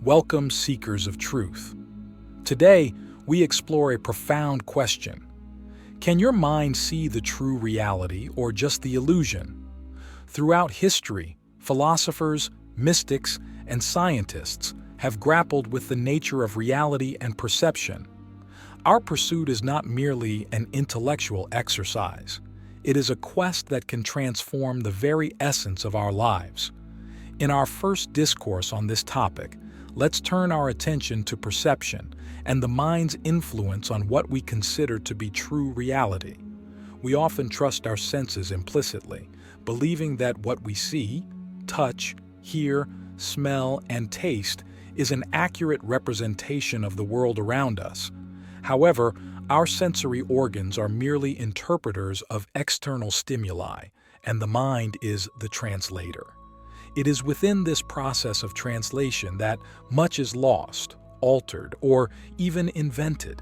Welcome, seekers of truth. Today, we explore a profound question. Can your mind see the true reality or just the illusion? Throughout history, philosophers, mystics, and scientists have grappled with the nature of reality and perception. Our pursuit is not merely an intellectual exercise. It is a quest that can transform the very essence of our lives. In our first discourse on this topic, let's turn our attention to perception and the mind's influence on what we consider to be true reality. We often trust our senses implicitly, believing that what we see, touch, hear, smell, and taste is an accurate representation of the world around us. However, our sensory organs are merely interpreters of external stimuli, and the mind is the translator. It is within this process of translation that much is lost, altered, or even invented.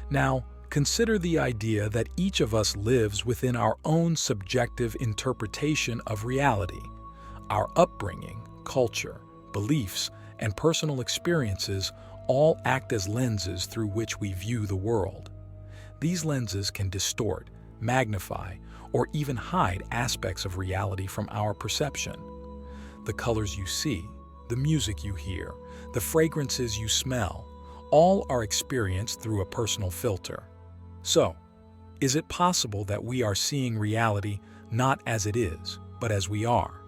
Now, consider the idea that each of us lives within our own subjective interpretation of reality. Our upbringing, culture, beliefs, and personal experiences all act as lenses through which we view the world. These lenses can distort, magnify, or even hide aspects of reality from our perception. The colors you see, the music you hear, the fragrances you smell, all are experienced through a personal filter. So, is it possible that we are seeing reality not as it is, but as we are?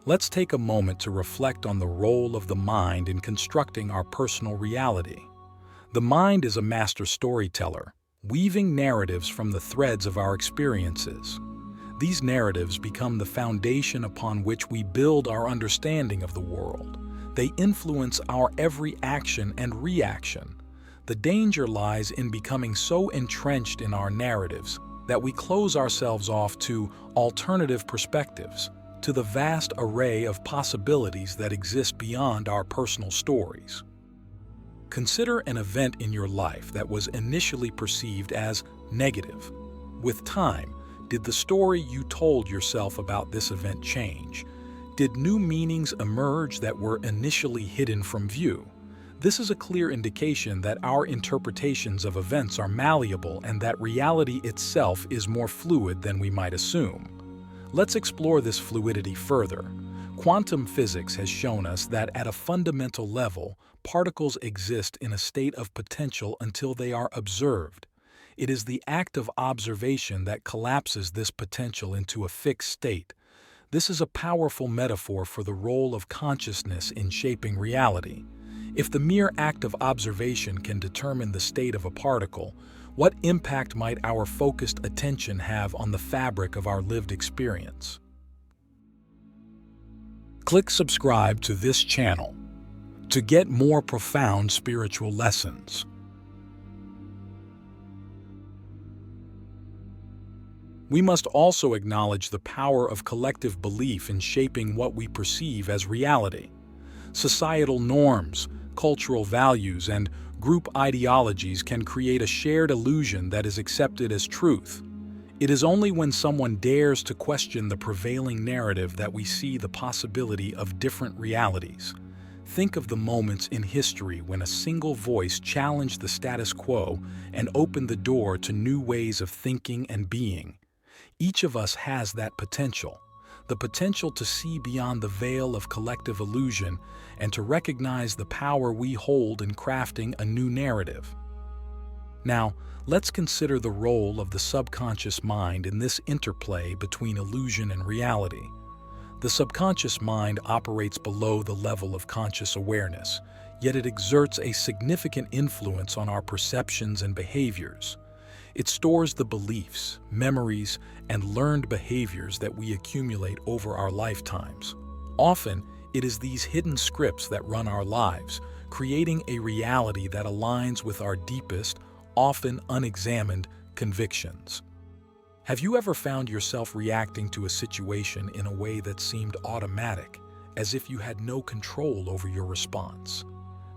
Let's take a moment to reflect on the role of the mind in constructing our personal reality. The mind is a master storyteller, weaving narratives from the threads of our experiences. These narratives become the foundation upon which we build our understanding of the world. They influence our every action and reaction. The danger lies in becoming so entrenched in our narratives that we close ourselves off to alternative perspectives, to the vast array of possibilities that exist beyond our personal stories. Consider an event in your life that was initially perceived as negative. With time, did the story you told yourself about this event change? Did new meanings emerge that were initially hidden from view? This is a clear indication that our interpretations of events are malleable and that reality itself is more fluid than we might assume. Let's explore this fluidity further. Quantum physics has shown us that at a fundamental level, particles exist in a state of potential until they are observed. It is the act of observation that collapses this potential into a fixed state. This is a powerful metaphor for the role of consciousness in shaping reality. If the mere act of observation can determine the state of a particle, what impact might our focused attention have on the fabric of our lived experience? Click subscribe to this channel to get more profound spiritual lessons. We must also acknowledge the power of collective belief in shaping what we perceive as reality. Societal norms, cultural values, and group ideologies can create a shared illusion that is accepted as truth. It is only when someone dares to question the prevailing narrative that we see the possibility of different realities. Think of the moments in history when a single voice challenged the status quo and opened the door to new ways of thinking and being. Each of us has that potential, the potential to see beyond the veil of collective illusion and to recognize the power we hold in crafting a new narrative. Now, let's consider the role of the subconscious mind in this interplay between illusion and reality. The subconscious mind operates below the level of conscious awareness, yet it exerts a significant influence on our perceptions and behaviors. It stores the beliefs, memories, and learned behaviors that we accumulate over our lifetimes. Often, it is these hidden scripts that run our lives, creating a reality that aligns with our deepest, often unexamined, convictions. Have you ever found yourself reacting to a situation in a way that seemed automatic, as if you had no control over your response?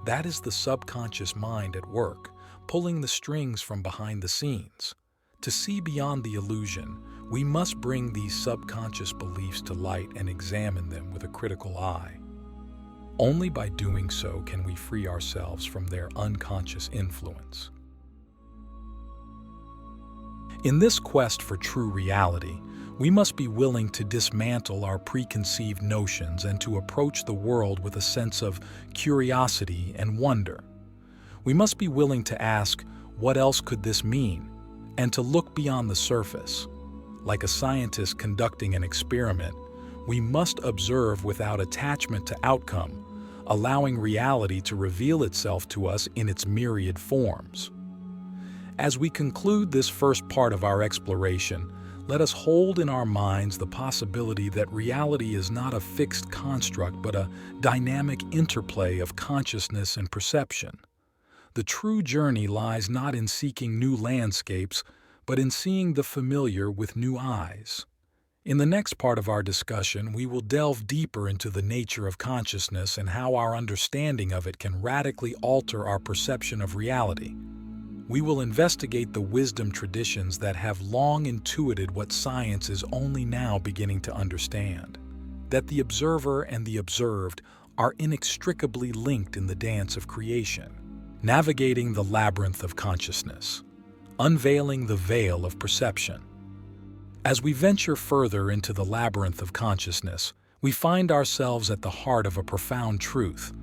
That is the subconscious mind at work, pulling the strings from behind the scenes. To see beyond the illusion, we must bring these subconscious beliefs to light and examine them with a critical eye. Only by doing so can we free ourselves from their unconscious influence. In this quest for true reality, we must be willing to dismantle our preconceived notions and to approach the world with a sense of curiosity and wonder. We must be willing to ask, what else could this mean? And to look beyond the surface. Like a scientist conducting an experiment, we must observe without attachment to outcome, allowing reality to reveal itself to us in its myriad forms. As we conclude this first part of our exploration, let us hold in our minds the possibility that reality is not a fixed construct but a dynamic interplay of consciousness and perception. The true journey lies not in seeking new landscapes, but in seeing the familiar with new eyes. In the next part of our discussion, we will delve deeper into the nature of consciousness and how our understanding of it can radically alter our perception of reality. We will investigate the wisdom traditions that have long intuited what science is only now beginning to understand, that the observer and the observed are inextricably linked in the dance of creation. Navigating the labyrinth of consciousness, unveiling the veil of perception. As we venture further into the labyrinth of consciousness, we find ourselves at the heart of a profound truth.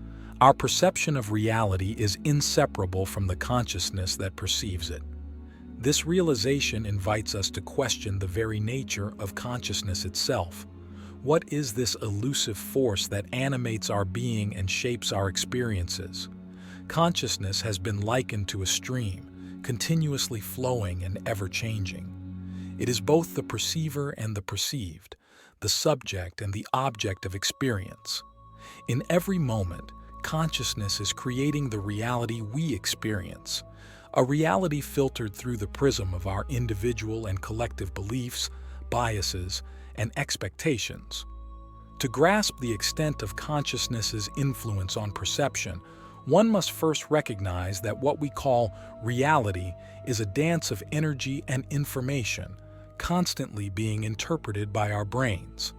Our perception of reality is inseparable from the consciousness that perceives it. This realization invites us to question the very nature of consciousness itself. What is this elusive force that animates our being and shapes our experiences? Consciousness has been likened to a stream, continuously flowing and ever-changing. It is both the perceiver and the perceived, the subject and the object of experience. In every moment, consciousness is creating the reality we experience, a reality filtered through the prism of our individual and collective beliefs, biases, and expectations. To grasp the extent of consciousness's influence on perception, one must first recognize that what we call reality is a dance of energy and information, constantly being interpreted by our brains.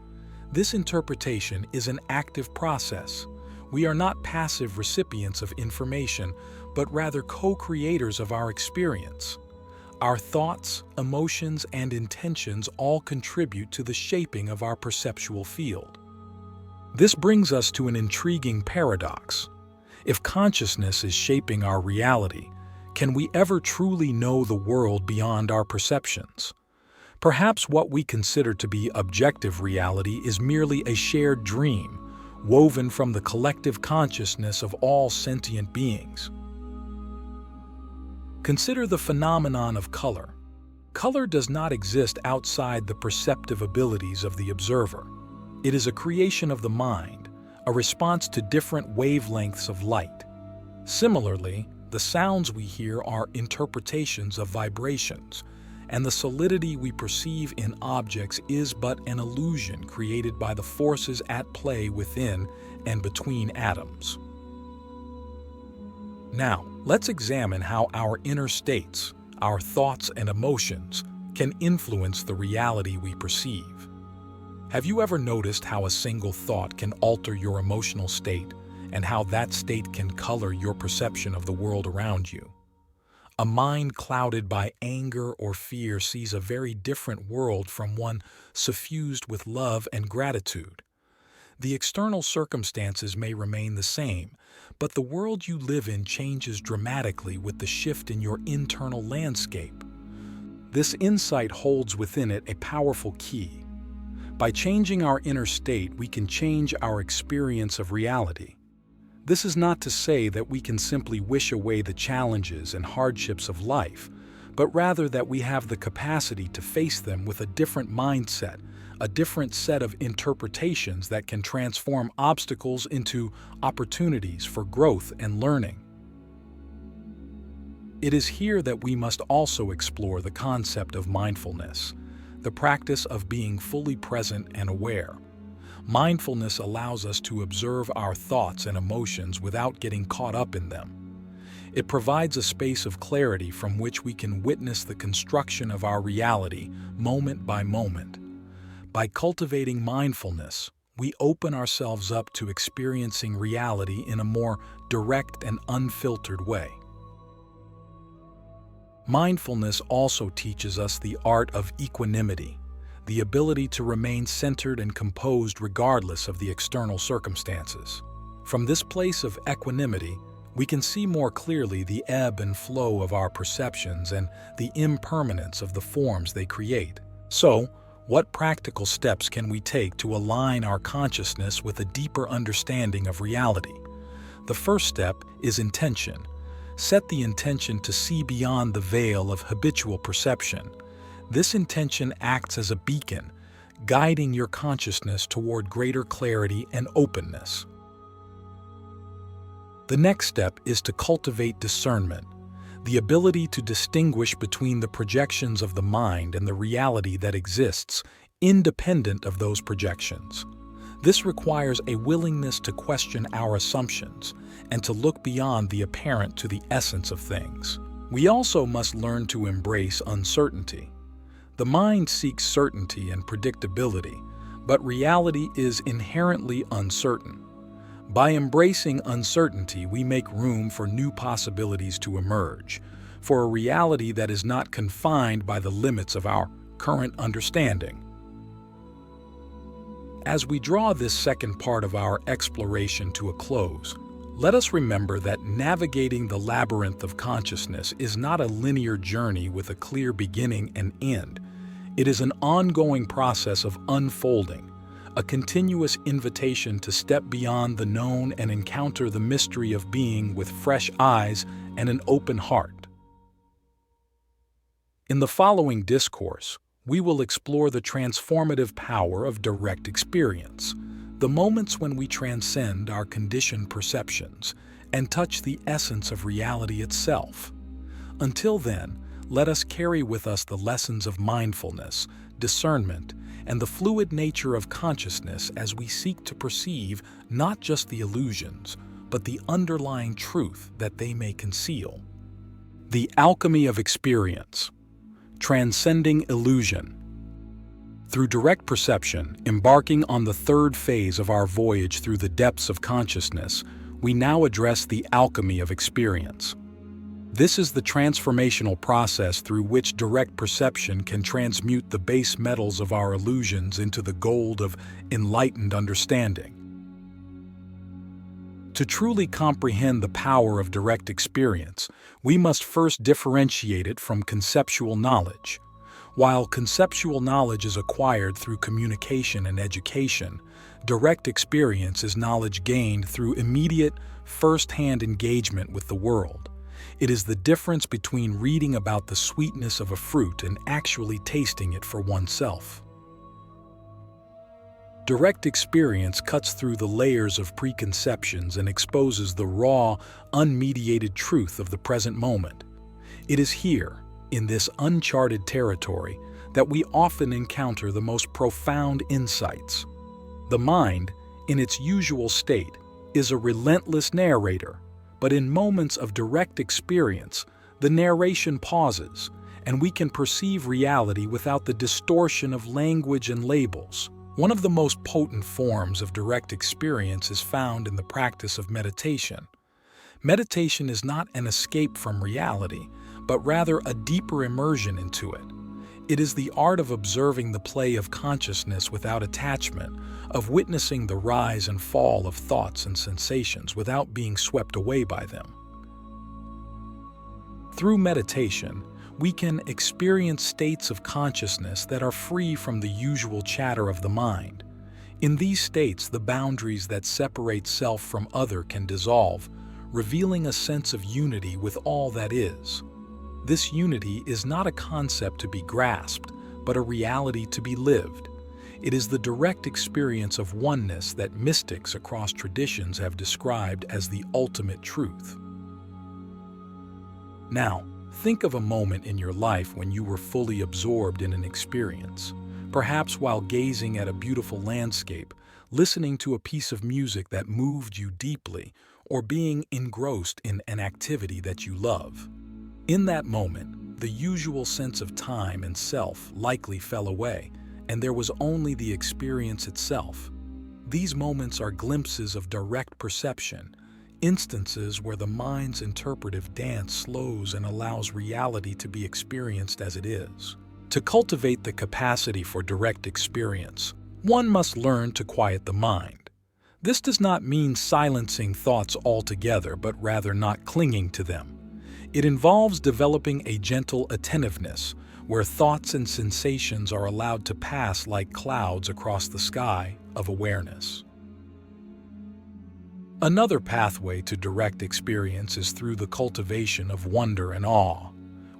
This interpretation is an active process. We are not passive recipients of information, but rather co-creators of our experience. Our thoughts, emotions, and intentions all contribute to the shaping of our perceptual field. This brings us to an intriguing paradox. If consciousness is shaping our reality, can we ever truly know the world beyond our perceptions? Perhaps what we consider to be objective reality is merely a shared dream, woven from the collective consciousness of all sentient beings. Consider the phenomenon of color. Color does not exist outside the perceptive abilities of the observer. It is a creation of the mind, a response to different wavelengths of light. Similarly, the sounds we hear are interpretations of vibrations, and the solidity we perceive in objects is but an illusion created by the forces at play within and between atoms. Now, let's examine how our inner states, our thoughts and emotions, can influence the reality we perceive. Have you ever noticed how a single thought can alter your emotional state, and how that state can color your perception of the world around you? A mind clouded by anger or fear sees a very different world from one suffused with love and gratitude. The external circumstances may remain the same, but the world you live in changes dramatically with the shift in your internal landscape. This insight holds within it a powerful key. By changing our inner state, we can change our experience of reality. This is not to say that we can simply wish away the challenges and hardships of life, but rather that we have the capacity to face them with a different mindset, a different set of interpretations that can transform obstacles into opportunities for growth and learning. It is here that we must also explore the concept of mindfulness, the practice of being fully present and aware. Mindfulness allows us to observe our thoughts and emotions without getting caught up in them. It provides a space of clarity from which we can witness the construction of our reality moment by moment. By cultivating mindfulness, we open ourselves up to experiencing reality in a more direct and unfiltered way. Mindfulness also teaches us the art of equanimity, the ability to remain centered and composed regardless of the external circumstances. From this place of equanimity, we can see more clearly the ebb and flow of our perceptions and the impermanence of the forms they create. So, what practical steps can we take to align our consciousness with a deeper understanding of reality? The first step is intention. Set the intention to see beyond the veil of habitual perception. This intention acts as a beacon, guiding your consciousness toward greater clarity and openness. The next step is to cultivate discernment, the ability to distinguish between the projections of the mind and the reality that exists, independent of those projections. This requires a willingness to question our assumptions and to look beyond the apparent to the essence of things. We also must learn to embrace uncertainty. The mind seeks certainty and predictability, but reality is inherently uncertain. By embracing uncertainty, we make room for new possibilities to emerge, for a reality that is not confined by the limits of our current understanding. As we draw this second part of our exploration to a close, let us remember that navigating the labyrinth of consciousness is not a linear journey with a clear beginning and end. It is an ongoing process of unfolding, a continuous invitation to step beyond the known and encounter the mystery of being with fresh eyes and an open heart. In the following discourse, we will explore the transformative power of direct experience, the moments when we transcend our conditioned perceptions and touch the essence of reality itself. Until then, let us carry with us the lessons of mindfulness, discernment, and the fluid nature of consciousness as we seek to perceive not just the illusions, but the underlying truth that they may conceal. The alchemy of experience. Transcending illusion. Through direct perception, embarking on the third phase of our voyage through the depths of consciousness, we now address the alchemy of experience. This is the transformational process through which direct perception can transmute the base metals of our illusions into the gold of enlightened understanding. To truly comprehend the power of direct experience, we must first differentiate it from conceptual knowledge. While conceptual knowledge is acquired through communication and education, direct experience is knowledge gained through immediate, first-hand engagement with the world. It is the difference between reading about the sweetness of a fruit and actually tasting it for oneself. Direct experience cuts through the layers of preconceptions and exposes the raw, unmediated truth of the present moment. It is here, in this uncharted territory, that we often encounter the most profound insights. The mind, in its usual state, is a relentless narrator, but in moments of direct experience, the narration pauses, and we can perceive reality without the distortion of language and labels. One of the most potent forms of direct experience is found in the practice of meditation. Meditation is not an escape from reality, but rather a deeper immersion into it. It is the art of observing the play of consciousness without attachment, of witnessing the rise and fall of thoughts and sensations without being swept away by them. Through meditation, we can experience states of consciousness that are free from the usual chatter of the mind. In these states, the boundaries that separate self from other can dissolve, revealing a sense of unity with all that is. This unity is not a concept to be grasped, but a reality to be lived. It is the direct experience of oneness that mystics across traditions have described as the ultimate truth. Now, think of a moment in your life when you were fully absorbed in an experience, perhaps while gazing at a beautiful landscape, listening to a piece of music that moved you deeply, or being engrossed in an activity that you love. In that moment, the usual sense of time and self likely fell away, and there was only the experience itself. These moments are glimpses of direct perception, instances where the mind's interpretive dance slows and allows reality to be experienced as it is. To cultivate the capacity for direct experience, one must learn to quiet the mind. This does not mean silencing thoughts altogether, but rather not clinging to them. It involves developing a gentle attentiveness, where thoughts and sensations are allowed to pass like clouds across the sky of awareness. Another pathway to direct experience is through the cultivation of wonder and awe.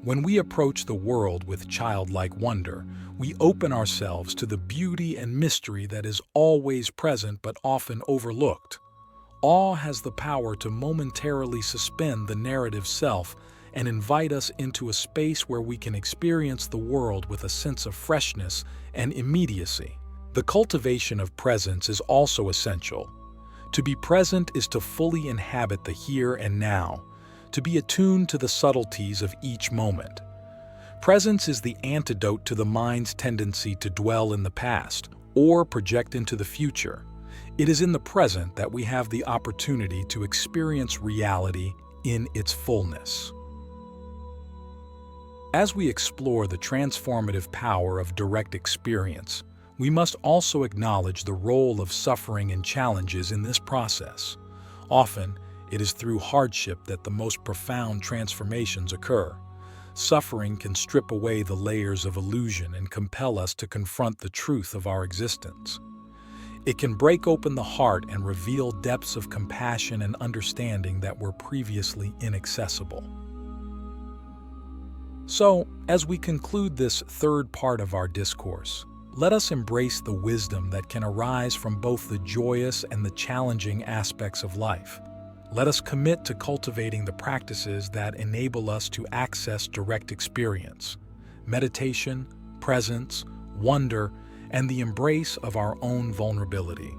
When we approach the world with childlike wonder, we open ourselves to the beauty and mystery that is always present but often overlooked. Awe has the power to momentarily suspend the narrative self and invite us into a space where we can experience the world with a sense of freshness and immediacy. The cultivation of presence is also essential. To be present is to fully inhabit the here and now, to be attuned to the subtleties of each moment. Presence is the antidote to the mind's tendency to dwell in the past or project into the future. It is in the present that we have the opportunity to experience reality in its fullness. As we explore the transformative power of direct experience, we must also acknowledge the role of suffering and challenges in this process. Often, it is through hardship that the most profound transformations occur. Suffering can strip away the layers of illusion and compel us to confront the truth of our existence. It can break open the heart and reveal depths of compassion and understanding that were previously inaccessible. So, as we conclude this third part of our discourse, let us embrace the wisdom that can arise from both the joyous and the challenging aspects of life. Let us commit to cultivating the practices that enable us to access direct experience, meditation, presence, wonder, and the embrace of our own vulnerability.